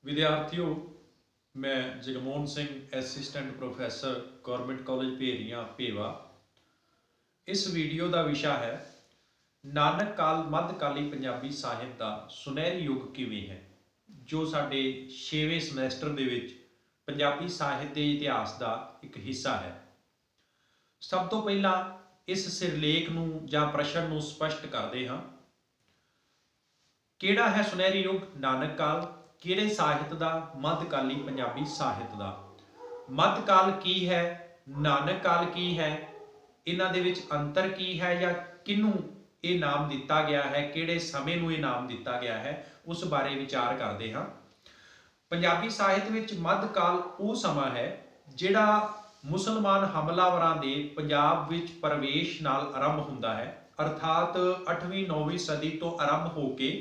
विद्यार्थियों, मैं Jagmohan Singh assistant professor government college Bherian Bhewa. इस वीडियो का विषय है नानक काल मध्यकाली पंजाबी साहित्य का सुनहरी युग किवें है, जो साडे 6वें समैसटर दे विच पंजाबी साहित्य के इतिहास का एक हिस्सा है। सब तो पहला इस सिरलेख नूं जां प्रश्न नूं स्पष्ट करते हाँ। किहड़ा है सुनहरी युग? नानक काल। किहड़े साहित्य का? मध्यकाली पंजाबी साहित्य का। मध्यकाल की है, नानक काल की है, इन्हां दे विच अंतर की है या किनू ये नाम दिता गया है, किहड़े समय नूं ये नाम दिता गया है, उस बारे विचार करते हाँ। पंजाबी साहित्य विच मध्यकाल वो समा है जिहड़ा मुसलमान हमलावरां दे पंजाब विच प्रवेश नाल आरंभ हुंदा है, अर्थात 8वीं 9वीं सदी तो आरंभ हो के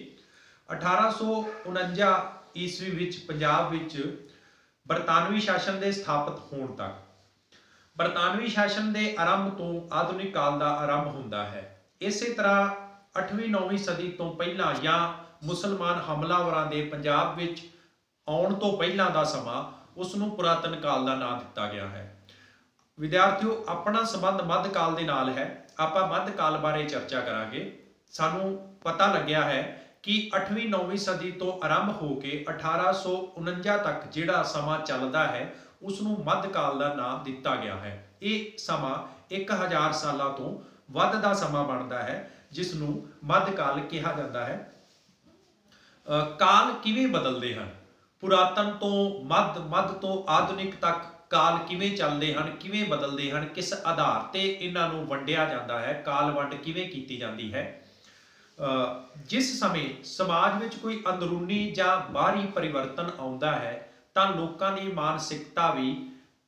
1849 ईस्वी विच पंजाब विच बरतानवी शासन के स्थापित होने तक। बरतानवी शासन के आरंभ तो आधुनिक काल का आरंभ होंदा है। इस तरह 8वीं 9वीं सदी तो पहला या मुसलमान हमलावरां दे पंजाब विच आउण तो पहला का समा उसनूं पुरातन काल का नाम दिता गया है। विद्यार्थियों, अपना संबंध मध्यकाल के नाल है। आपां मध्यकाल बारे चर्चा करांगे। सानूं पता लग्या है कि 8वीं 9वीं सदी तो आरंभ हो के 1849 तक जिहड़ा समा चलदा है उसनूं मध्यकाल का नाम दिता गया है। ये समा 1000 सालों तो वध दा समा बनता है, जिसनूं मध्यकाल कहा जाता है। काल किवें बदलते हैं? पुरातन तो मध्य, मध्य तो आधुनिक तक काल किवें चलते हैं, किवें बदलते हैं, किस आधार पर इन्हां नूं वंडिया जाता है, काल वंड किवें कीती जाती है। जिस समय समाज में कोई अंदरूनी या बाहरी परिवर्तन आता है तो लोगों की मानसिकता भी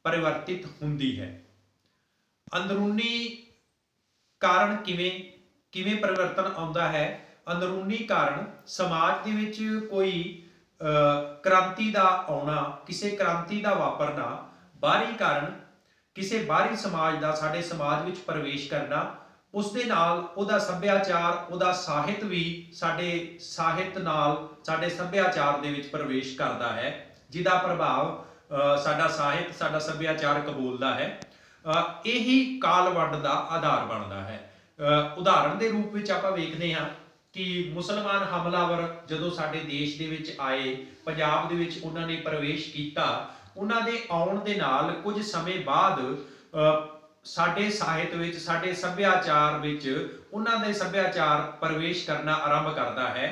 परिवर्तित होंदी है। अंदरूनी कारण किवें परिवर्तन आता है? अंदरूनी कारण समाज के विच कोई क्रांति का आना, किसी क्रांति का वापरना। बाहरी कारण किसी बाहरी समाज का साडे समाज में प्रवेश करना, उस दे नाल उहदा सभ्याचार, उहदा साहित्य भी साडे साहित्य नाल साडे सभ्याचार दे विच प्रवेश करता है, जिहदा प्रभाव साडा साहित्य, साडा सभ्याचार कबूलदा है। यही काल वंड का आधार बनता है। उदाहरण के रूप में आपां वेखदे हां कि मुसलमान हमलावर जदों साडे देश दे विच आए, पंजाब दे विच उन्हां ने प्रवेश किया, उन्हां दे आउण दे नाल कुछ समय बाद साडे साहित्य विच, साडे सभ्याचार विच उन्हां दे सभ्याचार प्रवेश करना आरंभ करता है।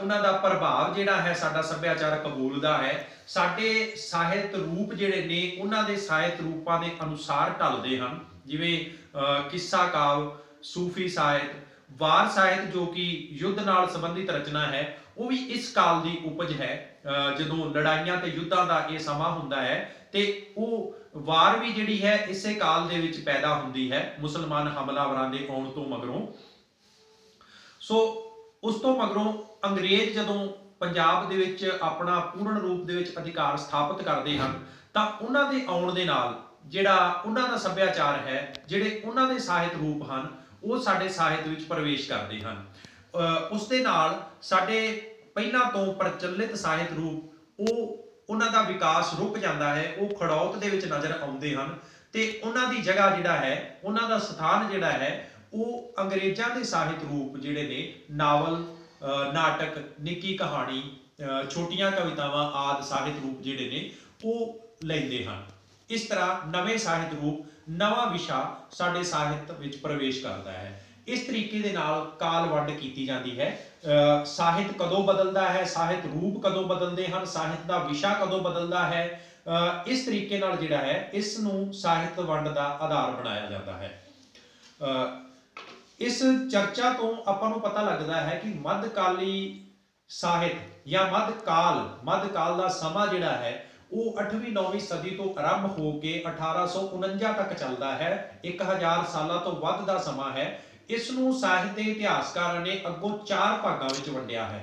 उन्हां दा प्रभाव जिहड़ा है साडा सभ्याचार कबूलदा है। साडे साहित्य रूप जिहड़े ने उन्हां दे साहित्य रूपां दे अनुसार ढलदे हन, जिवें किस्सा काव्य, सूफी साहित्य, वार साहित्य जो कि युद्ध नाल संबंधित रचना है, वो भी इस काल की उपज है। जदों लड़ाइयां ते युद्धां दा ये समा हुंदा है ते वो वार भी जिहड़ी है इसे काल दे विच पैदा हुंदी है, मुसलमान हमलावरां दे आउण तो मगरों। सो उस तो मगरों अंग्रेज जदों पंजाब दे विच अपना पूर्ण रूप दे विच अधिकार स्थापित करते हैं तां उन्हां दे आउण दे नाल जिहड़ा उन्हां दा सभ्याचार है, जिहड़े उन्हां दे साहित्य रूप हैं, वो साडे साहित्य विच प्रवेश करते हैं। उस दे नाल साडे पहला तो प्रचलित साहित्य रूप वो उन्हां दा विकास रुक जाता है, वो खड़ौत दे विच नज़र आउंदे हन ते उन्हां दी जगह जिहड़ा है, उन्हां दा स्थान जिहड़ा है, वो अंग्रेज़ां दे साहित्य रूप जिहड़े ने नावल, नाटक, निक्की कहानी, छोटियां कवितावां आदि साहित्य रूप जिहड़े ने वो लैंदे हन। इस तरह नवे साहित्य रूप, नवा विशा साडे साहित्य विच प्रवेश करता है। इस तरीके दे नाल काल वंड कीती जाती है। साहित्य कदों बदलता है, साहित्य रूप कदों बदलते हैं, साहित्य का विशा कदों बदलता है, इस तरीके नाल जिहड़ा है इसनूं साहित्य वंड का आधार बनाया जाता है। इस चर्चा तो आपां नूं पता लगता है कि मध्यकाली साहित्य या मध्यकाल का समा जिहड़ा है वो 8वीं 9वीं सदी तो आरंभ हो के 1849 तक चलता है। 1000 सालों तो वध दा समा है। इसनूं साहित्य इतिहासकारां ने अगों 4 भागां विच वंडिया है।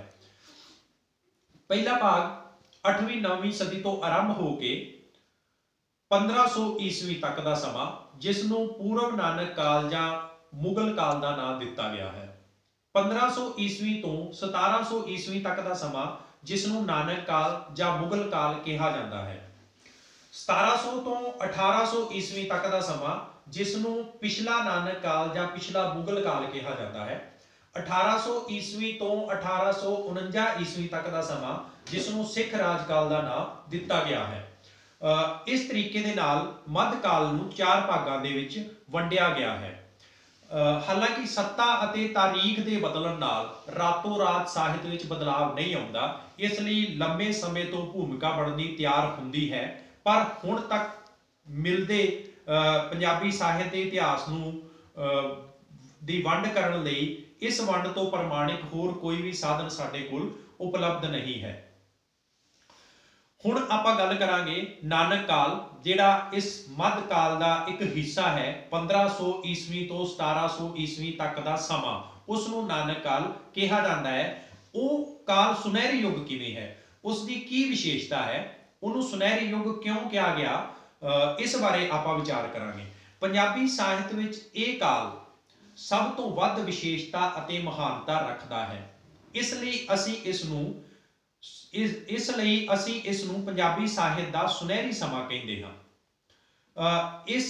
पहला भाग 8वीं 9वीं सदी तो आरंभ हो के 1500 ईस्वी तक का समा, जिसनूं पूर्व नानक काल जां मुगल काल का नाम दिता गया है। 1500 ईस्वी तो 1700 ईस्वी तक का समा जिस नूं नानक काल जां मुगल काल कहा जाता है। 1700 तो 1800 ईस्वी तक का समा जिस नूं पिछला नानक काल जां पिछला मुगल काल कहा जाता है। 1800 ईस्वी तो 1849 ईस्वी तक का समा जिस नूं सिख राज काल का नाम दिता गया है। इस तरीके दे नाल मध्यकाल नूं 4 भागां दे विच वंडिया गया है। हालांकि सत्ता अते तारीख के बदलन नाल रातों रात साहित्य विच बदलाव नहीं आउंदा, इसलिए लंबे समय तो भूमिका बननी तैयार हुंदी है, पर हुण तक मिलदे पंजाबी साहित्य के इतिहास नूं दी वंड करन लई इस वंड तो प्रमाणिक होर कोई भी साधन साडे कोल उपलब्ध नहीं है। हुण आपां गल करांगे नानक काल, जिहड़ा इस मध्यकाल का एक हिस्सा है। 1500 ईस्वी तो 1700 ईस्वी तक का समा उसनूं नानक काल कहा जाता है। वो काल सुनहरी युग किवें है, उसकी की विशेषता है, उन्होंने सुनहरी युग क्यों कहा गया, इस बारे आपां विचार करांगे। पंजाबी साहित्य विच ये काल सब तो वध विशेषता अते महानता रखता है, इसलिए असीं इसनूं पंजाबी साहित्य का सुनहरी समा कहते हैं। इस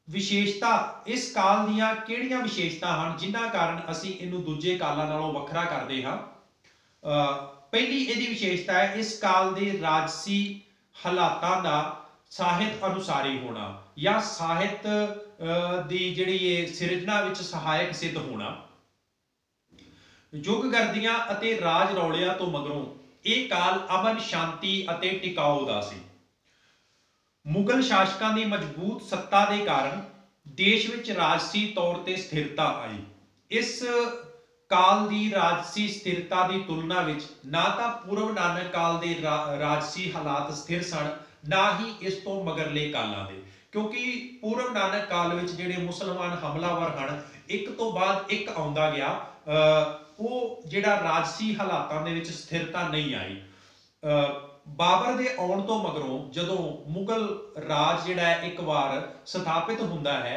विशेषता इस काल दीयां किहड़ियां विशेषता हैं जिन्हां कारण असीं इहनूं दूजे कालां नालों वखरा करते हैं। पहली इहदी विशेषता है इस काल दे राजसी हालातां दा साहित्य अनुसारी होना या साहित्य दी जिहड़ी सिरजना विच सहायक सिद्ध होना। युग गर्दियां अते राज रौलिया तो मगरों यह काल अमन शांति अते टिकाऊ दा सी। मुगल शासकों की मजबूत सत्ता के कारण देश विच राजसी तौर ते स्थिरता आई। इस काल की राजसी स्थिरता की तुलना विच ना तो पूर्व नानक काल के राजसी हालात स्थिर सन, ना ही इस तो मगरले कालों के, क्योंकि पूर्व नानक काल विच जिहड़े मुसलमान हमलावर हैं एक तो बाद एक आउंदा गया, वो जिहड़ा राजसी हालातां दे विच स्थिरता नहीं आई। बाबर दे आउण तो मगरों जदों मुगल राज जिहड़ा एक बार स्थापित हुंदा है,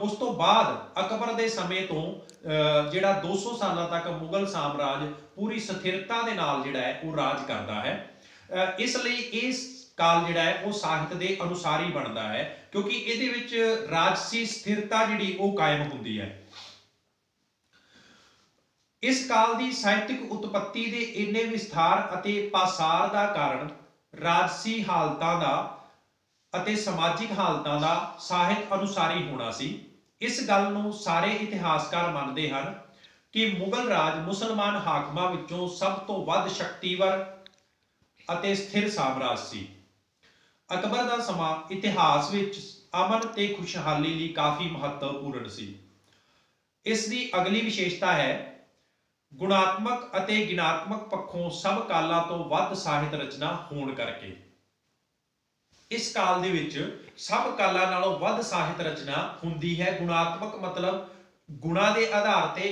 उस तो बाद अकबर दे समय तो जिहड़ा 200 साल तक मुगल साम्राज पूरी स्थिरता दे नाल जिहड़ा है वो राज करता है। इसलिए इस काल जिहड़ा है वो साहित्य दे अनुसार ही बनता है, क्योंकि इहदे विच राजसी स्थिरता जिहड़ी वो कायम हुंदी है। इस काल की साहित्यिक उत्पत्ति के इन्ने विस्तार अते पासार का कारण राजसी हालतां दा अते समाजिक हालतां दा साहित्य अनुसारी होना सी। इस गल नूं सारे इतिहासकार मानते हैं कि मुगल राज मुसलमान हाकमां विचों सब तो वध शक्तिवर अते स्थिर साम्राज सी। अकबर का समा इतिहास विच अमन ते खुशहाली लई काफ़ी महत्वपूर्ण सी। इसकी अगली विशेषता है गुणात्मक अते गिणात्मक पक्षों सब कालों तो वध साहित्य रचना होने करके। इस काल दे विच सब कालों नालों वध साहित्य रचना हुंदी है। गुणात्मक मतलब गुणा के आधार ते,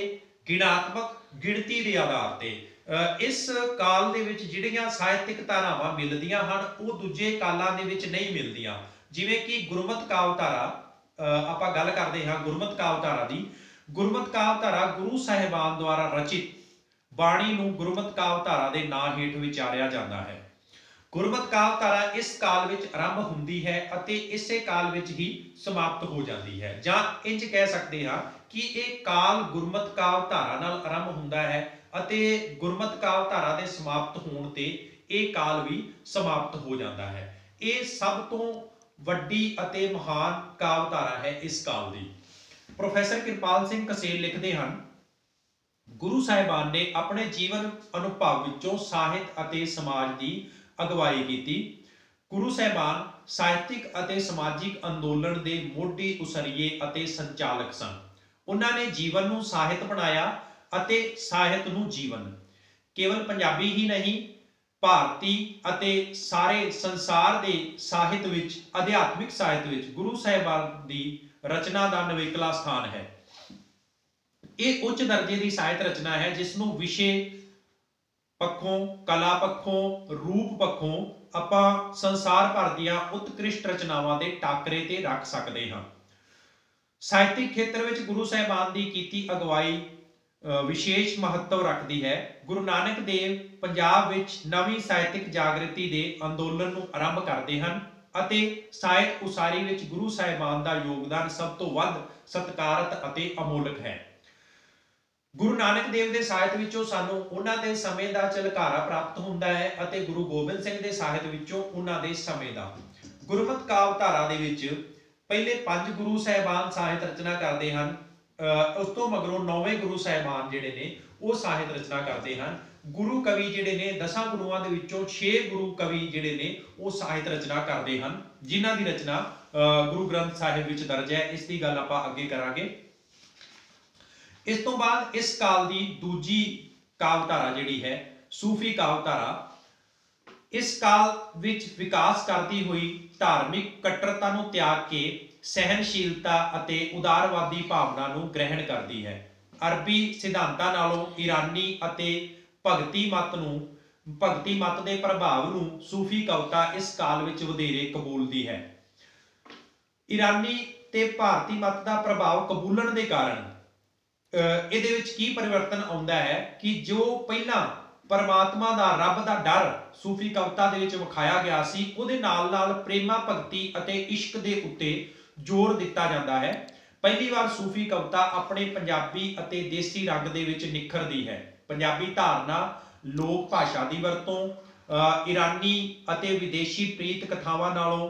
गिणात्मक गिणती के आधार ते। इस काल दे विच जिहड़ियां साहित्यिक धारावां मिलदियां हन वो दूजे कालां दे विच नहीं मिलदियां। जिवें कि गुरमत कावधारा, आपां गल करदे हां गुरमत कावधारा दी। गुरमत कावधारा गुरु साहिबान द्वारा रचित बाणी नूं गुरमत कावधारा के नां हेठ विचारिया जाता है। गुरमत कावधारा इस काल विच आरंभ हुंदी है अते इसे काल विच ही समाप्त हो जाती है, जां इंज कह सकते हैं कि यह काल गुरमत कावधारा नाल आरंभ हुंदा है अते गुरमत कावधारा के समाप्त होण ते यह काल भी समाप्त हो जाता है। यह सब तो वड्डी अते महान कावधारा है इस काल की। प्रोफैसर किरपाल सिंह कसेल लिखते हैं, गुरु साहिबान ने अपने जीवन अनुभव विचों साहित्य अते समाज की अगवाई की। गुरु साहिबान साहित्यिक अते समाजिक अंदोलन के मोढी उसरीए अते संचालक सन। उन्होंने जीवन नूं साहित्य बनाया अते साहित्य नूं जीवन। केवल पंजाबी ही नहीं, भारती अते सारे संसार के साहित्य विच, अध्यात्मिक साहित्य विच गुरु साहिबान की रचना का नवेकला स्थान है। यह उच्च दर्जे की साहित्य रचना है जिसनों विषय पक्षों, कला पक्षों, रूप पक्षों आपां संसार भर दियां उत्कृष्ट रचनावां दे टाकरे ते रख सकते हैं। साहित्यिक खेत्र विच गुरु साहिबान की कीती अगवाई विशेष महत्व रखती है। गुरु नानक देव पंजाब विच नवीं ਸਾਹਿਤਕ जागृति के अंदोलन ਨੂੰ आरंभ करते हैं ਅਤੇ ਸਾਹਿਤ ਉਸਾਰੀ ਵਿੱਚ ਗੁਰੂ ਸਾਹਿਬਾਨ ਦਾ ਯੋਗਦਾਨ ਸਭ ਤੋਂ ਵੱਧ ਸਤਿਕਾਰਤ ਅਤੇ ਅਮੋਲਕ ਹੈ। ਗੁਰੂ ਨਾਨਕ ਦੇਵ ਦੇ ਸਾਹਿਤ ਵਿੱਚੋਂ ਸਾਨੂੰ ਉਹਨਾਂ ਦੇ ਸਮੇਂ ਦਾ ਝਲਕਾਰਾ ਪ੍ਰਾਪਤ ਹੁੰਦਾ ਹੈ ਅਤੇ ਗੁਰੂ ਗੋਬਿੰਦ ਸਿੰਘ ਦੇ ਸਾਹਿਤ ਵਿੱਚੋਂ ਉਹਨਾਂ ਦੇ ਸਮੇਂ ਦਾ। ਗੁਰਮਤਿ ਕਾਵਿ ਧਾਰਾ ਦੇ ਵਿੱਚ ਪਹਿਲੇ 5 ਗੁਰੂ ਸਾਹਿਬਾਨ ਸਾਹਿਤ ਰਚਨਾ ਕਰਦੇ ਹਨ। ਉਸ ਤੋਂ ਮਗਰੋਂ 9ਵੇਂ ਗੁਰੂ ਸਾਹਿਬਾਨ ਜਿਹੜੇ ਨੇ ਉਹ ਸਾਹਿਤ ਰਚਨਾ ਕਰਦੇ ਹਨ। ਗੁਰੂ ਕਵੀ ਜਿਹੜੇ ਨੇ 10 ਗੁਰੂਆਂ ਦੇ ਵਿੱਚੋਂ 6 ਗੁਰੂ ਕਵੀ ਜਿਹੜੇ ਨੇ ਉਹ ਸਾਹਿਤ ਰਚਨਾ ਕਰਦੇ ਹਨ, ਜਿਨ੍ਹਾਂ ਦੀ ਰਚਨਾ ਗੁਰੂ ਗ੍ਰੰਥ ਸਾਹਿਬ ਵਿੱਚ ਦਰਜ ਹੈ। ਇਸ ਦੀ ਗੱਲ ਆਪਾਂ ਅੱਗੇ ਕਰਾਂਗੇ। ਇਸ ਤੋਂ ਬਾਅਦ ਇਸ ਕਾਲ ਦੀ ਦੂਜੀ ਕਾਵਿ ਧਾਰਾ ਜਿਹੜੀ ਹੈ ਸੂਫੀ ਕਾਵਿ ਧਾਰਾ, ਇਸ ਕਾਲ ਵਿੱਚ ਵਿਕਾਸ ਕਰਦੀ ਹੋਈ ਧਾਰਮਿਕ ਕੱਟੜਤਾ ਨੂੰ ਤਿਆਗ ਕੇ ਸਹਿਨਸ਼ੀਲਤਾ ਅਤੇ ਉਦਾਰਵਾਦੀ ਭਾਵਨਾ ਨੂੰ ਗ੍ਰਹਿਣ ਕਰਦੀ ਹੈ। ਅਰਬੀ ਸਿਧਾਂਤਾਂ ਨਾਲੋਂ ਈਰਾਨੀ ਅਤੇ ਭਗਤੀ ਮਤ ਦੇ ਪ੍ਰਭਾਵ ਨੂੰ ਸੂਫੀ ਕਵਿਤਾ ਇਸ ਕਾਲ ਵਿੱਚ ਵਧੇਰੇ ਕਬੂਲਦੀ ਹੈ। ਈਰਾਨੀ ਤੇ ਭਾਰਤੀ ਮਤ ਦਾ ਪ੍ਰਭਾਵ ਕਬੂਲਣ ਦੇ ਕਾਰਨ ਇਹਦੇ ਵਿੱਚ ਕੀ ਪਰਿਵਰਤਨ ਆਉਂਦਾ ਹੈ ਕਿ ਜੋ ਪਹਿਲਾਂ परमात्मा दा रब दा डर सूफी कविता दे विच विखाया गया सी, उहदे नाल नाल प्रेमा भगती अते इश्क दे उत्ते जोर दिता जाता है। पहली बार सूफी कविता अपने पंजाबी अते देसी रंग दे विच निखरदी है। पंजाबी धारना, लोक भाषा दी वरतों, ईरानी अते विदेशी प्रीत कथावां नालों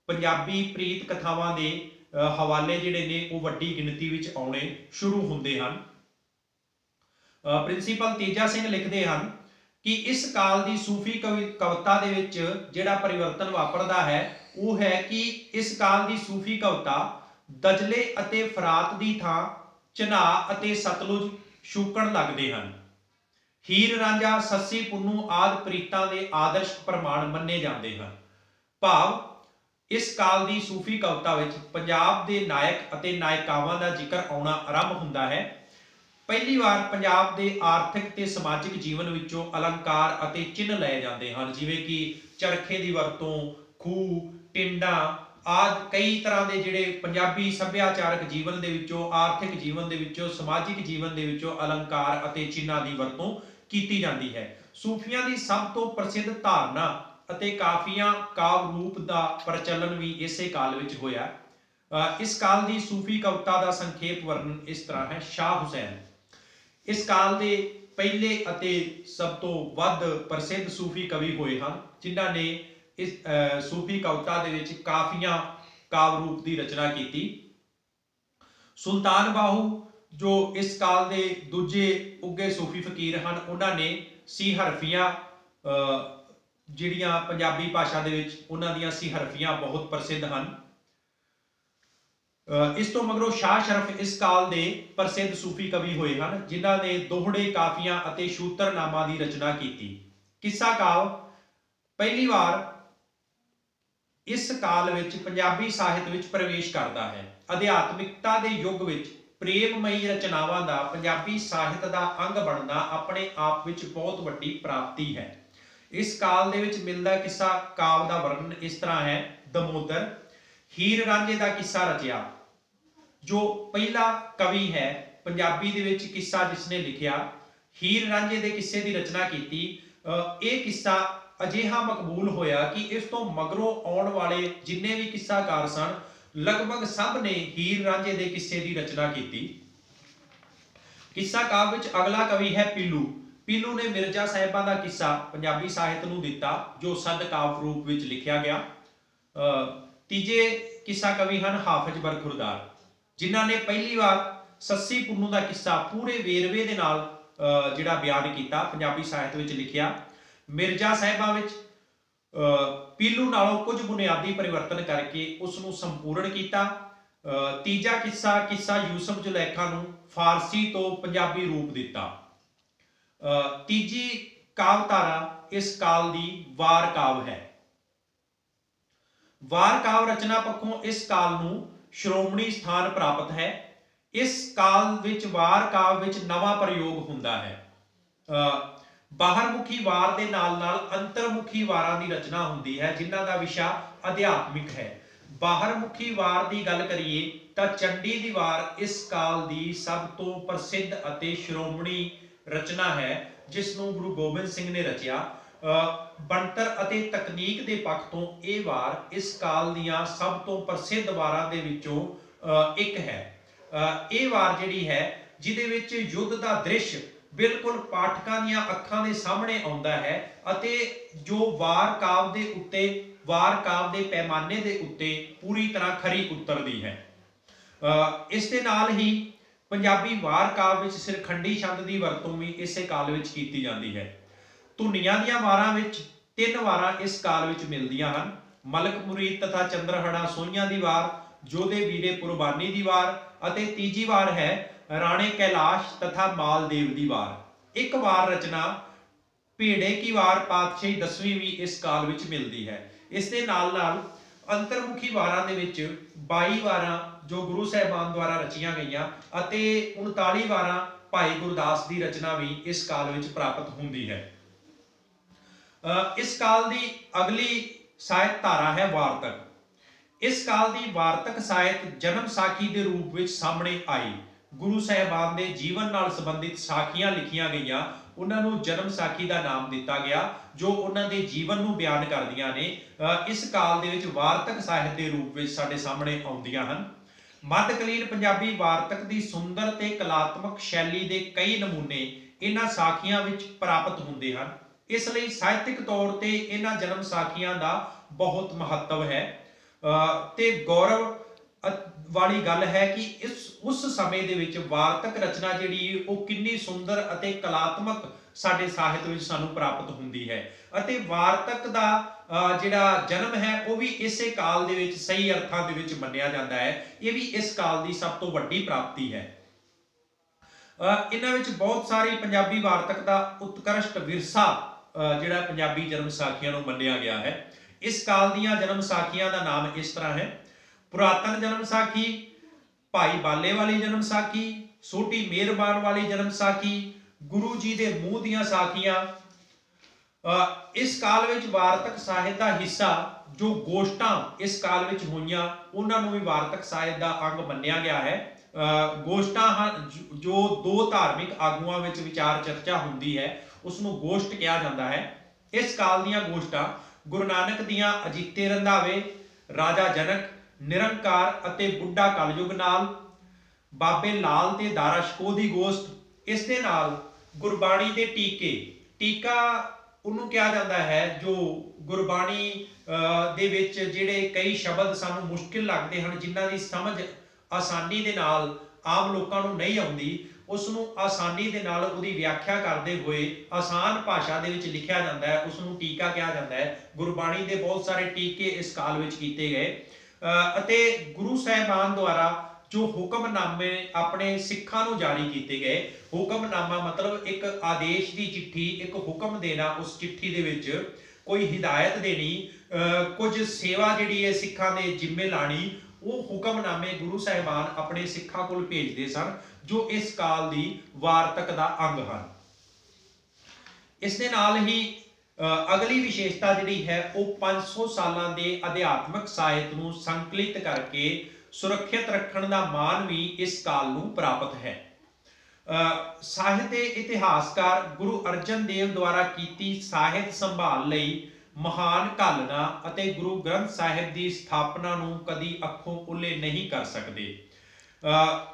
पंजाबी प्रीत कथावां दे हवाले जिहड़े ने वो वड्डी गिणती विच आउणे शुरू हुंदे हन। प्रिंसीपल तेजा सिंह लिखते हैं कि इस काल की सूफी कविता दे विच जिहड़ा परिवर्तन वापरदा है वो है कि इस काल की सूफी कविता दजले अते फरात की थां चनाह अते सतलुज शूकण लगते हैं। हीर रांझा, सस्सी पुन्नू आदि प्रीतां दे आदर्श प्रमाण मन्ने जाते हैं। भाव इस काल की सूफी कविता विच पंजाब के नायक अते नायिकावां दा जिक्र आउणा आरंभ हुंदा है। पहली बार पंजाब के आर्थिक ते समाजिक जीवन विचों अलंकार अते चिन्ह लए जाते हैं, जिवें कि चरखे की वरतों, खूह, टिंडा आदि कई तरह के जिहड़े पंजाबी सभ्याचारक जीवन दे विचों, आर्थिक जीवन दे विचों, समाजिक जीवन दे विचों अलंकार अते चिन्हां की वरतों कीती जाती है। सूफियां की सब तो प्रसिद्ध धारणा अते काफियां काव्य रूप का प्रचलन भी इसे काल विच होया। इस काल की सूफी कविता का संखेप वर्णन इस तरह है। शाह हुसैन इस काल के पहले अते सब तो वध प्रसिद्ध सूफी कवि होए हैं, जिन्हां ने इस सूफी कविता दे विच काफियां काव्य रूप की रचना की। सुल्तान बाहू जो इस काल के दूजे उगे सूफी फकीर हैं, उन्होंने सी हरफियां जिहड़ियां पंजाबी भाषा दे विच उन्हां दियां सी हरफियां बहुत प्रसिद्ध हैं। इस तो मगरों शाह शरफ इस काल के प्रसिद्ध सूफी कवि होए हैं, जिन्हां ने दोहड़े काफियां अते शूतरनामा की रचना की। किस्सा काल पहली बार इस काल विच पंजाबी साहित्य विच प्रवेश करता है। अध्यात्मिकता के युग विच प्रेममयी रचनावां दा पंजाबी साहित्य का अंग बनना अपने आप विच बहुत वड्डी प्राप्ति है। इस काल दे विच मिलदा किस्सा काल का वर्णन इस तरह है। दमोदर हीर रांझे का किस्सा रचिया, जो पहला कवि है पंजाबी दे विच किस्सा जिसने लिखिया। हीर रांझे दे किस्से की रचना की। यह किस्सा अजिहा मकबूल होया कि इस तो मगरों आउण वाले जिन्ने भी किस्साकार सन लगभग सब ने हीर रांझे दे किस्से की रचना की। किस्सा काव्य विच अगला कवि है पीलू। पीलू ने मिर्जा साहिबां दा किस्सा पंजाबी साहित्य नूं दिता, जो सद काव्य रूप विच लिखिया गया। तीजे किस्सा कवि हैं हाफिज बरखुरदार, जिन्हां ने पहली बार सस्सी पुन्नू का किस्सा पूरे वेरवे दे नाल जिहड़ा बयान किया, पंजाबी साहित्य विच लिखिया। मिर्जा साहिबां विच पीलू नालों कुछ बुनियादी परिवर्तन करके उसनूं संपूर्ण किया। तीजा किस्सा किस्सा यूसुफ जुलैखा नूं फारसी तो पंजाबी रूप दिता। तीजी कावधारा इस काल की वार काव्य है। वार काव्य रचना पक्षों इस काल नूं श्रोमणी स्थान प्राप्त है। इस काल विच वार काव्य विच नवा प्रयोग हुंदा है। बाहरमुखी वार दे नाल नाल अंतरमुखी वारां दी रचना हुंदी है, जिन्हां दा विषय अध्यात्मिक है। ਬਾਹਰਮੁਖੀ ਵਾਰ ਦੀ ਗੱਲ ਕਰੀਏ ਤਾਂ ਚੰਡੀ ਦੀ ਵਾਰ ਇਸ ਕਾਲ ਦੀ ਸਭ ਤੋਂ ਪ੍ਰਸਿੱਧ ਅਤੇ ਸ਼੍ਰੋਮਣੀ ਰਚਨਾ ਹੈ, ਜਿਸ ਨੂੰ ਗੁਰੂ ਗੋਬਿੰਦ ਸਿੰਘ ਨੇ ਰਚਿਆ। ਬਣਤਰ ਅਤੇ ਤਕਨੀਕ ਦੇ ਪੱਖ ਤੋਂ ਇਹ ਵਾਰ ਇਸ ਕਾਲ ਦੀਆਂ ਸਭ ਤੋਂ ਪ੍ਰਸਿੱਧ ਵਾਰਾਂ ਦੇ ਵਿੱਚੋਂ ਇੱਕ ਹੈ। ਇਹ ਵਾਰ ਜਿਹੜੀ ਹੈ ਜਿਹਦੇ ਵਿੱਚ ਯੁੱਧ ਦਾ ਦ੍ਰਿਸ਼ ਬਿਲਕੁਲ ਪਾਠਕਾਂ ਦੀਆਂ ਅੱਖਾਂ ਦੇ ਸਾਹਮਣੇ ਆਉਂਦਾ ਹੈ ਅਤੇ ਜੋ ਵਾਰ ਕਾਵਿ ਦੇ ਉੱਤੇ, ਵਾਰ ਕਾਵਿ ਦੇ ਪੈਮਾਨੇ ਦੇ ਉੱਤੇ ਪੂਰੀ ਤਰ੍ਹਾਂ ਖਰੀ ਉਤਰਦੀ ਹੈ। ਇਸ ਦੇ ਨਾਲ ਹੀ ਪੰਜਾਬੀ ਵਾਰ ਕਾਵਿ ਵਿੱਚ ਸਿਰਖੰਡੀ ਛੰਦ ਦੀ ਵਰਤੋਂ ਵੀ ਇਸੇ ਕਾਲ ਵਿੱਚ ਕੀਤੀ ਜਾਂਦੀ ਹੈ। ਧੁਨੀਆਂ ਦੀਆਂ ਵਾਰਾਂ ਵਿੱਚ 3 ਵਾਰਾਂ ਇਸ ਕਾਲ ਵਿੱਚ ਮਿਲਦੀਆਂ ਹਨ। ਮਲਕ ਮੁਰੀਦ ਤਥਾ ਚੰਦਰਹੜਾ ਸੋਹੀਆਂ ਦੀ ਵਾਰ, ਜੋਧੇ ਵੀਰੇ ਕੁਰਬਾਨੀ ਦੀ ਵਾਰ ਅਤੇ ਤੀਜੀ ਵਾਰ ਹੈ ਰਾਣੇ ਕੈਲਾਸ਼ ਤਥਾ ਮਾਲਦੇਵ ਦੀ ਵਾਰ। ਇੱਕ ਵਾਰ ਰਚਨਾ ਭੇੜੇ ਕੀ ਵਾਰ ਪਾਤਸ਼ਾਹੀ 10ਵੀਂ ਵੀ ਇਸ ਕਾਲ ਵਿੱਚ ਮਿਲਦੀ ਹੈ। ਇਸ ਦੇ ਨਾਲ ਨਾਲ ਅੰਤਰਮੁਖੀ ਵਾਰਾਂ ਦੇ ਵਿੱਚ 22 ਵਾਰਾਂ ਜੋ ਗੁਰੂ ਸਾਹਿਬਾਨ ਦੁਆਰਾ ਰਚੀਆਂ ਗਈਆਂ ਅਤੇ 39 ਵਾਰਾਂ ਭਾਈ ਗੁਰਦਾਸ ਦੀ ਰਚਨਾ ਵੀ ਇਸ ਕਾਲ ਵਿੱਚ ਪ੍ਰਾਪਤ ਹੁੰਦੀ ਹੈ। ਇਸ ਕਾਲ ਦੀ ਅਗਲੀ ਸਾਹਿਤ ਧਾਰਾ ਹੈ ਵਾਰਤਕ। ਇਸ ਕਾਲ ਦੀ ਵਾਰਤਕ ਸਾਹਿਤ ਜਨਮ ਸਾਖੀ ਦੇ ਰੂਪ ਵਿੱਚ ਸਾਹਮਣੇ ਆਈ। ਗੁਰੂ ਸਾਹਿਬਾਨ ਦੇ ਜੀਵਨ ਨਾਲ ਸੰਬੰਧਿਤ ਸਾਖੀਆਂ ਲਿਖੀਆਂ ਗਈਆਂ, ਉਹਨਾਂ ਨੂੰ ਜਨਮ ਸਾਖੀ ਦਾ ਨਾਮ ਦਿੱਤਾ ਗਿਆ, ਜੋ ਉਹਨਾਂ ਦੇ ਜੀਵਨ ਨੂੰ ਬਿਆਨ ਕਰਦੀਆਂ ਨੇ। ਇਸ ਕਾਲ ਦੇ ਵਿੱਚ ਵਾਰਤਕ ਸਾਹਿਤ ਦੇ ਰੂਪ ਵਿੱਚ ਸਾਡੇ ਸਾਹਮਣੇ ਆਉਂਦੀਆਂ ਹਨ। ਮੱਧਕਾਲੀਨ ਪੰਜਾਬੀ ਵਾਰਤਕ ਦੀ ਸੁੰਦਰ ਤੇ ਕਲਾਤਮਕ ਸ਼ੈਲੀ ਦੇ ਕਈ ਨਮੂਨੇ ਇਹਨਾਂ ਸਾਖੀਆਂ ਵਿੱਚ ਪ੍ਰਾਪਤ ਹੁੰਦੇ ਹਨ। ਇਸ ਲਈ ਸਾਹਿਤਿਕ ਤੌਰ ਤੇ ਇਹਨਾਂ ਜਨਮ ਸਾਖੀਆਂ ਦਾ ਬਹੁਤ ਮਹੱਤਵ ਹੈ ਤੇ ਗੌਰਵ ਵਾਲੀ ਗੱਲ ਹੈ ਕਿ ਉਸ ਸਮੇਂ ਦੇ ਵਿੱਚ ਵਾਰਤਕ ਰਚਨਾ ਜਿਹੜੀ ਉਹ ਕਿੰਨੀ ਸੁੰਦਰ ਅਤੇ ਕਲਾਤਮਕ ਸਾਡੇ ਸਾਹਿਤ ਵਿੱਚ ਸਾਨੂੰ ਪ੍ਰਾਪਤ ਹੁੰਦੀ ਹੈ ਅਤੇ ਵਾਰਤਕ ਦਾ ਜਿਹੜਾ ਜਨਮ ਹੈ ਉਹ ਵੀ ਇਸੇ ਕਾਲ ਦੇ ਵਿੱਚ ਸਹੀ ਅਰਥਾਂ ਦੇ ਵਿੱਚ ਮੰਨਿਆ ਜਾਂਦਾ ਹੈ। ਇਹ ਵੀ ਇਸ ਕਾਲ ਦੀ ਸਭ ਤੋਂ ਵੱਡੀ ਪ੍ਰਾਪਤੀ ਹੈ। ਇਹਨਾਂ ਵਿੱਚ ਬਹੁਤ ਸਾਰੀ ਪੰਜਾਬੀ ਵਾਰਤਕ ਦਾ ਉਤਕ੍ਰਿਸ਼ਟ ਵਿਰਸਾ ਜਿਹੜਾ ਪੰਜਾਬੀ ਜਨਮ ਸਾਖੀਆਂ ਨੂੰ ਮੰਨਿਆ ਗਿਆ ਹੈ। ਇਸ ਕਾਲ ਦੀਆਂ ਜਨਮ ਸਾਖੀਆਂ ਦਾ ਨਾਮ ਇਸ ਤਰ੍ਹਾਂ ਹੈ: ਪੁਰਾਤਨ ਜਨਮ ਸਾਖੀ, ਭਾਈ ਬਾਲੇ ਵਾਲੀ ਜਨਮ ਸਾਖੀ, ਛੋਟੀ ਮਿਹਰਬਾਨ ਵਾਲੀ ਜਨਮ ਸਾਖੀ, ਗੁਰੂ ਜੀ ਦੇ ਮੂੰਹ ਦੀਆਂ ਸਾਖੀਆਂ। ਇਸ ਕਾਲ ਵਿੱਚ ਵਾਰਤਕ ਸਾਹਿਤ ਦਾ ਹਿੱਸਾ ਜੋ ਗੋਸ਼ਟਾਂ ਇਸ ਕਾਲ ਵਿੱਚ ਹੋਈਆਂ, ਉਹਨਾਂ ਨੂੰ ਵੀ ਵਾਰਤਕ ਸਾਹਿਤ ਦਾ ਅੰਗ ਮੰਨਿਆ ਗਿਆ ਹੈ। ਗੋਸ਼ਟਾਂ ਜੋ ਦੋ ਧਾਰਮਿਕ ਆਗੂਆਂ ਵਿੱਚ ਵਿਚਾਰ ਚਰਚਾ ਹੁੰਦੀ ਹੈ, ਉਸ ਨੂੰ ਗੋਸ਼ਟ ਕਿਹਾ ਜਾਂਦਾ ਹੈ। ਇਸ ਕਾਲ ਦੀਆਂ ਗੋਸ਼ਟਾਂ ਗੁਰੂ ਨਾਨਕ ਦੀਆਂ ਅਜੀਤੇ ਰੰਧਾਵੇ, ਰਾਜਾ ਜਨਕ, ਨਿਰੰਕਾਰ ਅਤੇ ਬੁੱਢਾ ਕਲਯੁਗ ਨਾਲ, ਬਾਬੇ ਲਾਲ ਤੇ ਦਾਰਾ ਸ਼ਕੋਹ ਦੀ ਗੋਸ਼ਟ। ਇਸ ਦੇ ਨਾਲ ਗੁਰਬਾਣੀ ਦੇ ਟੀਕੇ, ਟੀਕਾ ਉਹਨੂੰ ਕਿਹਾ ਜਾਂਦਾ ਹੈ ਜੋ ਗੁਰਬਾਣੀ ਦੇ ਵਿੱਚ ਜਿਹੜੇ ਕਈ ਸ਼ਬਦ ਸਾਨੂੰ ਮੁਸ਼ਕਿਲ ਲੱਗਦੇ ਹਨ, ਜਿਨ੍ਹਾਂ ਦੀ ਸਮਝ ਆਸਾਨੀ ਦੇ ਨਾਲ ਆਮ ਲੋਕਾਂ ਨੂੰ ਨਹੀਂ ਆਉਂਦੀ, ਉਸ ਨੂੰ ਆਸਾਨੀ ਦੇ ਨਾਲ ਉਹਦੀ ਵਿਆਖਿਆ ਕਰਦੇ ਹੋਏ ਆਸਾਨ ਭਾਸ਼ਾ ਦੇ ਵਿੱਚ ਲਿਖਿਆ ਜਾਂਦਾ ਹੈ, ਉਸ ਨੂੰ ਟੀਕਾ ਕਿਹਾ ਜਾਂਦਾ ਹੈ। ਗੁਰਬਾਣੀ ਦੇ ਬਹੁਤ ਸਾਰੇ ਟੀਕੇ ਇਸ ਕਾਲ ਵਿੱਚ ਕੀਤੇ ਗਏ ਅਤੇ ਗੁਰੂ ਸਾਹਿਬਾਨ ਦੁਆਰਾ ਜੋ ਹੁਕਮਨਾਮੇ ਆਪਣੇ ਸਿੱਖਾਂ ਨੂੰ ਜਾਰੀ ਕੀਤੇ ਗਏ। ਹੁਕਮਨਾਮਾ ਮਤਲਬ ਇੱਕ ਆਦੇਸ਼ ਦੀ ਚਿੱਠੀ, ਇੱਕ ਹੁਕਮ ਦੇਣਾ, ਉਸ ਚਿੱਠੀ ਦੇ ਵਿੱਚ ਕੋਈ ਹਿਦਾਇਤ ਦੇਣੀ, ਕੁਝ ਸੇਵਾ ਜਿਹੜੀ ਹੈ ਸਿੱਖਾਂ ਦੇ ਜ਼ਿੰਮੇ ਲਾਣੀ, ਉਹ ਹੁਕਮਨਾਮੇ ਗੁਰੂ ਸਾਹਿਬਾਨ ਆਪਣੇ ਸਿੱਖਾਂ ਕੋਲ ਭੇਜਦੇ ਸਨ, ਜੋ ਇਸ ਕਾਲ ਦੀ ਵਾਰਤਕ ਦਾ ਅੰਗ ਹਨ। ਇਸ ਦੇ ਨਾਲ ਹੀ ਅਗਲੀ ਵਿਸ਼ੇਸ਼ਤਾ ਜਿਹੜੀ ਹੈ ਉਹ 500 ਸਾਲਾਂ ਦੇ ਅਧਿਆਤਮਕ ਸਾਹਿਤ ਨੂੰ ਸੰਕਲਿਤ ਕਰਕੇ ਸੁਰੱਖਿਅਤ ਰੱਖਣ ਦਾ ਮਾਣ ਵੀ ਇਸ ਕਾਲ ਨੂੰ ਪ੍ਰਾਪਤ ਹੈ। ਸਾਹਿਤ ਦੇ ਇਤਿਹਾਸਕਾਰ ਗੁਰੂ ਅਰਜਨ ਦੇਵ ਦੁਆਰਾ ਕੀਤੀ ਸਾਹਿਤ ਸੰਭਾਲ ਲਈ ਮਹਾਨ ਘਾਲਣਾ ਅਤੇ ਗੁਰੂ ਗ੍ਰੰਥ ਸਾਹਿਬ ਦੀ ਸਥਾਪਨਾ ਨੂੰ ਕਦੀ ਅੱਖੋਂ ਓਹਲੇ ਨਹੀਂ ਕਰ ਸਕਦੇ।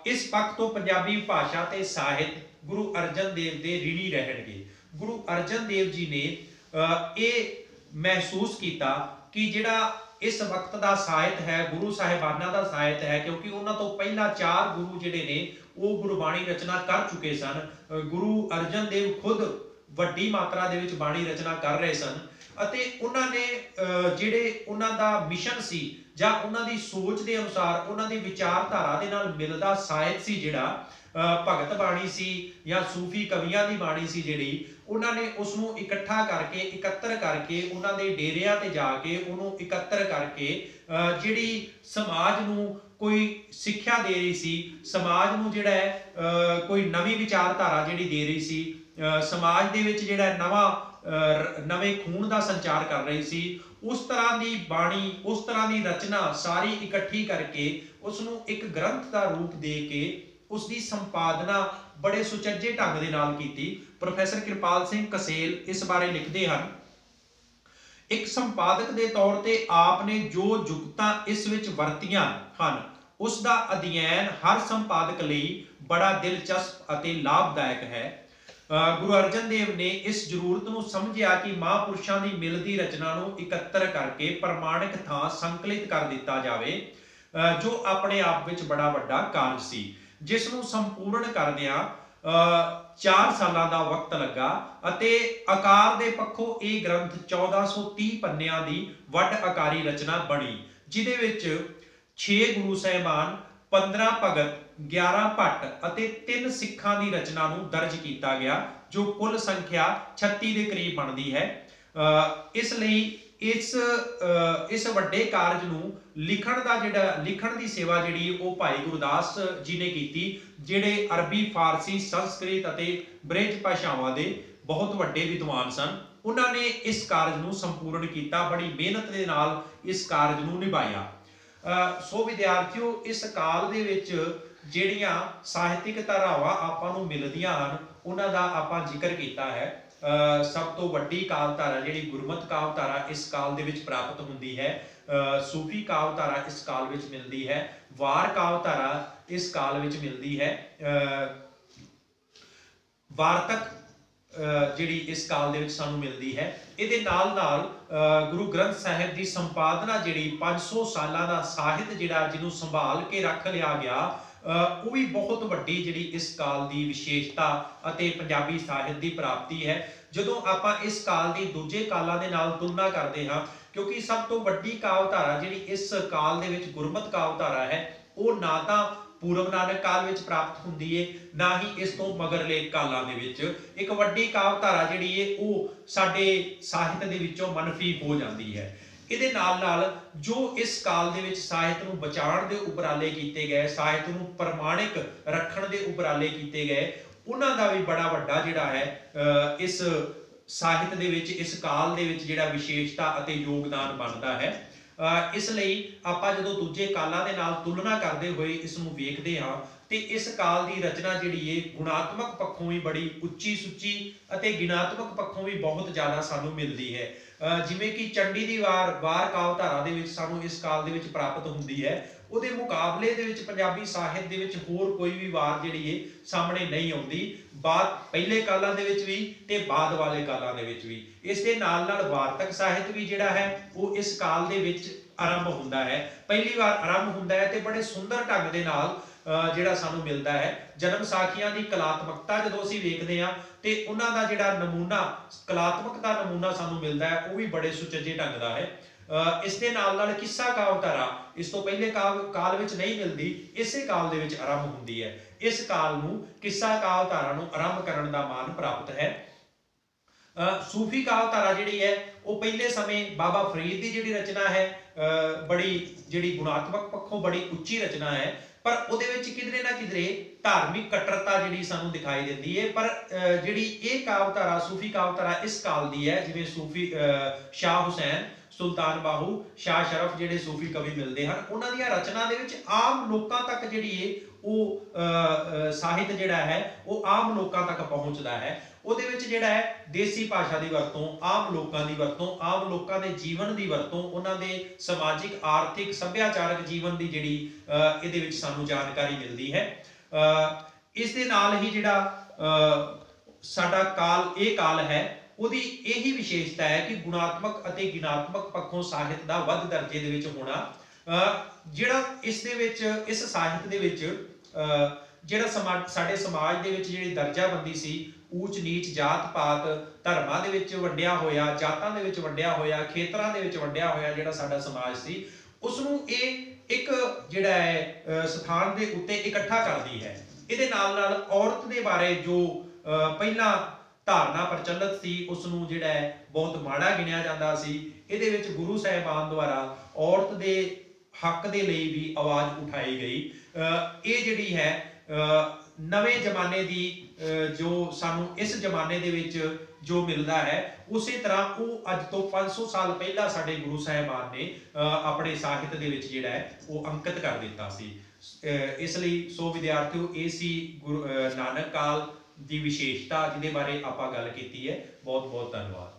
ਇਸ ਪੱਖ ਤੋਂ ਪੰਜਾਬੀ ਭਾਸ਼ਾ ਤੇ ਸਾਹਿਤ ਗੁਰੂ ਅਰਜਨ ਦੇਵ ਦੇ ਰਿਣੀ ਰਹਿਣਗੇ। ਗੁਰੂ ਅਰਜਨ ਦੇਵ ਜੀ ਨੇ ਇਹ ਮਹਿਸੂਸ ਕੀਤਾ ਕਿ ਜਿਹੜਾ ਇਸ ਵਕਤ ਦਾ ਸਾਹਿਤ ਹੈ ਗੁਰੂ ਸਾਹਿਬਾਨਾਂ ਦਾ ਸਾਹਿਤ ਹੈ, ਕਿਉਂਕਿ ਉਹਨਾਂ ਤੋਂ ਪਹਿਲਾਂ 4 ਗੁਰੂ ਜਿਹੜੇ ਨੇ ਉਹ ਗੁਰਬਾਣੀ ਰਚਨਾ ਕਰ ਚੁੱਕੇ ਸਨ। ਗੁਰੂ ਅਰਜਨ ਦੇਵ ਖੁਦ ਵੱਡੀ ਮਾਤਰਾ ਦੇ ਵਿੱਚ ਬਾਣੀ ਰਚਨਾ ਕਰ ਰਹੇ ਸਨ ਅਤੇ ਉਹਨਾਂ ਨੇ ਜਿਹੜੇ ਉਹਨਾਂ ਦਾ ਮਿਸ਼ਨ ਸੀ ਜਾਂ ਉਹਨਾਂ ਦੀ ਸੋਚ ਦੇ ਅਨੁਸਾਰ ਉਹਨਾਂ ਦੀ ਵਿਚਾਰਧਾਰਾ ਦੇ ਨਾਲ ਮਿਲਦਾ ਸਾਹਿਤ ਸੀ, ਜਿਹੜਾ ਭਗਤ ਬਾਣੀ ਸੀ ਜਾਂ ਸੂਫੀ ਕਵੀਆਂ ਦੀ ਬਾਣੀ ਸੀ, ਜਿਹੜੀ ਉਹਨਾਂ ਨੇ ਉਸ ਨੂੰ ਇਕੱਠਾ ਕਰਕੇ ਇਕੱਤਰ ਕਰਕੇ ਉਹਨਾਂ ਦੇ ਡੇਰਿਆਂ ਤੇ ਜਾ ਕੇ ਉਹਨੂੰ ਇਕੱਤਰ ਕਰਕੇ ਜਿਹੜੀ ਸਮਾਜ ਨੂੰ ਕੋਈ ਸਿੱਖਿਆ ਦੇ ਰਹੀ ਸੀ, ਸਮਾਜ ਨੂੰ ਜਿਹੜਾ ਹੈ ਕੋਈ ਨਵੀਂ ਵਿਚਾਰਧਾਰਾ ਜਿਹੜੀ ਦੇ ਰਹੀ ਸੀ, ਸਮਾਜ ਦੇ ਵਿੱਚ ਜਿਹੜਾ ਨਵਾਂ नवे खून का संचार कर रही सी, उस तरह की बाणी, उस तरह की रचना सारी इकट्ठी करके उसनों एक ग्रंथ का रूप दे के उसकी संपादना बड़े सुचज्जे ढंग के नाल कीती। प्रोफैसर कृपाल सिंह कसेल इस बारे लिखते हैं, एक संपादक के तौर पर आपने जो जुगतां इस विच वरतियां हन उसका अध्ययन हर संपादक लई बड़ा दिलचस्प अते लाभदायक है। गुरु अर्जन देव ने इस जरूरत को समझिया कि महापुरुषों की मिलती रचना को इकत्र करके प्रमाणिक थां संकलित कर दिता जाए, जो अपने आप में बड़ा वड्डा कार्य सी, जिसनों संपूर्ण करदियां 4 सालों का वक्त लगा अते आकार के पक्षों यह ग्रंथ 1430 पन्नियां की वड आकारी रचना बनी, जिहदे विच 6 गुरु साहिबान, 15 भगत, 11 भट्ट अते 3 सिखां की रचना नूं दर्ज किया गया, जो कुल संख्या 36 के करीब बनती है। इसलिए इस वड्डे कारज नूं लिखण दा जिहड़ा लिखण दी सेवा जिहड़ी वो भाई गुरदास जी ने की, जिहड़े अरबी, फारसी, संस्कृत अते ब्रिज भाषावां दे बहुत वड्डे विद्वान सन। उन्होंने इस कारज नूं संपूर्ण किया, बड़ी मेहनत के नाल इस कारज नूं निभाया। सो विद्यार्थियों, इस काल दे विच जिहड़ियां ਸਾਹਿਤਿਕ ਧਾਰਾਵਾਂ ਆਪਾਂ ਨੂੰ ਮਿਲਦੀਆਂ ਹਨ ਉਹਨਾਂ ਦਾ ਆਪਾਂ ਜ਼ਿਕਰ ਕੀਤਾ ਹੈ। सब तो वड्डी काल धारा जिहड़ी गुरमत काल धारा इस काल दे विच प्राप्त हुंदी है, सूफी काल धारा इस काल विच मिलदी है, वार काल धारा इस काल विच मिलदी है, वार्तक जिहड़ी इस काल दे विच सानू मिलदी है। इहदे नाल नाल गुरु ग्रंथ साहिब दी संपादना जिहड़ी 500 सालां दा साहित्य जिहड़ा जिन्हों संभाल के रख लिया गया, वो भी बहुत वड्डी जिहड़ी इस काल की विशेषता अते पंजाबी साहित्य की प्राप्ति है। जदों आपां इस काल की दूजे कालां दे नाल तुलना करते हैं, क्योंकि सब तो वड्डी काल धारा जिहड़ी इस काल दे विच गुरमत काल धारा है, वो ना तो पूर्व नानक काल विच प्राप्त हुंदी है, ना ही इस तो मगरले कालां दे विच एक वड्डी काल धारा जिहड़ी है वो साडे साहित्य दे विचों मनफी हो जाती है। इहदे नाल नाल जो इस काल दे विच साहित्य नूं बचाउण दे उपराले कीते गए, साहित्य नूं प्रमाणिक रखण दे उपराले कीते गए, उन्हां दा भी बड़ा वड्डा जिहड़ा है इस साहित्य दे विच, इस काल दे विच जिहड़ा विशेषता अते योगदान बनदा है। इसलिए आपां जदों दूजे कालां दे नाल तुलना करदे होए इस नूं वेखदे हां ते इस काल की रचना जिहड़ी है गुणात्मक पक्षों भी बड़ी उच्ची सुच्ची अते गिणात्मक पक्षों भी बहुत ज़्यादा सानू मिलती है। जिवें कि चंडी दी वार काल धारा दे विच सानू इस काल दे विच प्राप्त हुंदी है, उहदे मुकाबले दे विच पंजाबी साहित्य दे विच होर कोई भी वार जिहड़ी है सामने नहीं आउंदी, बाद पहले कालां दे विच भी ते बाद वाले कालां दे विच भी। इस दे नाल नाल वार्तक साहित्य भी जिहड़ा है वो इस काल दे विच आरंभ हुंदा है, पहली बार आरंभ हुंदा है ते बड़े सुंदर ढंग दे नाल जिहड़ा सानू मिलता है। जन्म साखियां दी कलात्मकता जदों असीं वेखदे हां ते उन्हां दा जिहड़ा नमूना, कलात्मक दा नमूना सानू मिलता है, वो भी बड़े सुचज्जे ढंग दा है। इस दे नाल नाल किस्सा काल धारा इस तो पहले काल विच नहीं मिलती, इसे काल दे विच आरंभ हुंदी है। इस काल नूं किस्सा काल धारा नूं आरंभ करन दा मान प्राप्त है। सूफी काल धारा जिहड़ी है वो पहले समय बाबा फरीद की जिहड़ी रचना है, बड़ी जिहड़ी गुणात्मक पक्षों बड़ी उच्ची रचना है, पर उहदे विच किधरे ना किधरे धार्मिक कट्टरता जिहड़ी सानू दिखाई दिंदी है। पर जिहड़ी ये काल धारा सूफी काल धारा इस काल दी है, जिवें सूफी शाह हुसैन, सुल्तान बाहू, शाह शरफ जिहड़े सूफी कवि मिलते हैं, उन्हां दी रचना दे विच आम लोकां तक जिहड़ी है वो साहित्य जिहड़ा है वो आम लोकां तक पहुंचदा है। उहदे विच जिहड़ा है देसी भाषा की वरतों, आम लोकां दी वरतों, आम लोकां दे जीवन की वरतों, उन्हां दे समाजिक आर्थिक सभ्याचारक जीवन की जिहड़ी इहदे विच सानू जानकारी मिलती है। इस दे नाल ही जिहड़ा साडा काल ये काल है उहदी यही विशेषता है कि गुणात्मक अते गिणात्मक पक्षों साहित्य दा वध दर्जे दे विच होना। जिहड़ा इस दे विच इस साहित्य दे विच जिहड़ा साडे समाज दे विच जिहड़ी दर्जाबंदी सी, ऊच नीच जात पात धर्मां दे विच वंडिया होया, जातां दे विच वंडिया होया, खेतरां दे विच वंडिया होया, जिहड़ा साडा समाज सी उसनूं इह एक जिहड़ा है स्थान दे उत्ते इकट्ठा करदी है। इहदे नाल नाल औरत दे बारे जो पहिलां धारणा प्रचलित सी उसनूं जिहड़ा है बहुत माड़ा गिणिया जांदा सी। इहदे विच गुरु साहिबान द्वारा औरत दे हक दे लई भी आवाज़ उठाई गई। ये जिहड़ी है नवे जमाने दी जो सानू इस जमाने दे विच ਜੋ ਮਿਲਦਾ ਹੈ ਉਸੇ ਤਰ੍ਹਾਂ ਉਹ ਅੱਜ ਤੋਂ 500 ਸਾਲ ਪਹਿਲਾਂ ਸਾਡੇ ਗੁਰੂ ਸਾਹਿਬਾਨ ਨੇ ਆਪਣੇ ਸਾਹਿਤ ਦੇ ਵਿੱਚ ਜਿਹੜਾ ਹੈ ਉਹ ਅੰਕਿਤ ਕਰ ਦਿੱਤਾ ਸੀ। ਇਸ ਲਈ ਸੋ ਵਿਦਿਆਰਥੀਓ ਇਹ ਸੀ ਗੁਰੂ ਨਾਨਕ ਕਾਲ ਦੀ ਵਿਸ਼ੇਸ਼ਤਾ ਜਿਹਦੇ ਬਾਰੇ ਆਪਾਂ ਗੱਲ ਕੀਤੀ ਹੈ। ਬਹੁਤ ਬਹੁਤ ਧੰਨਵਾਦ।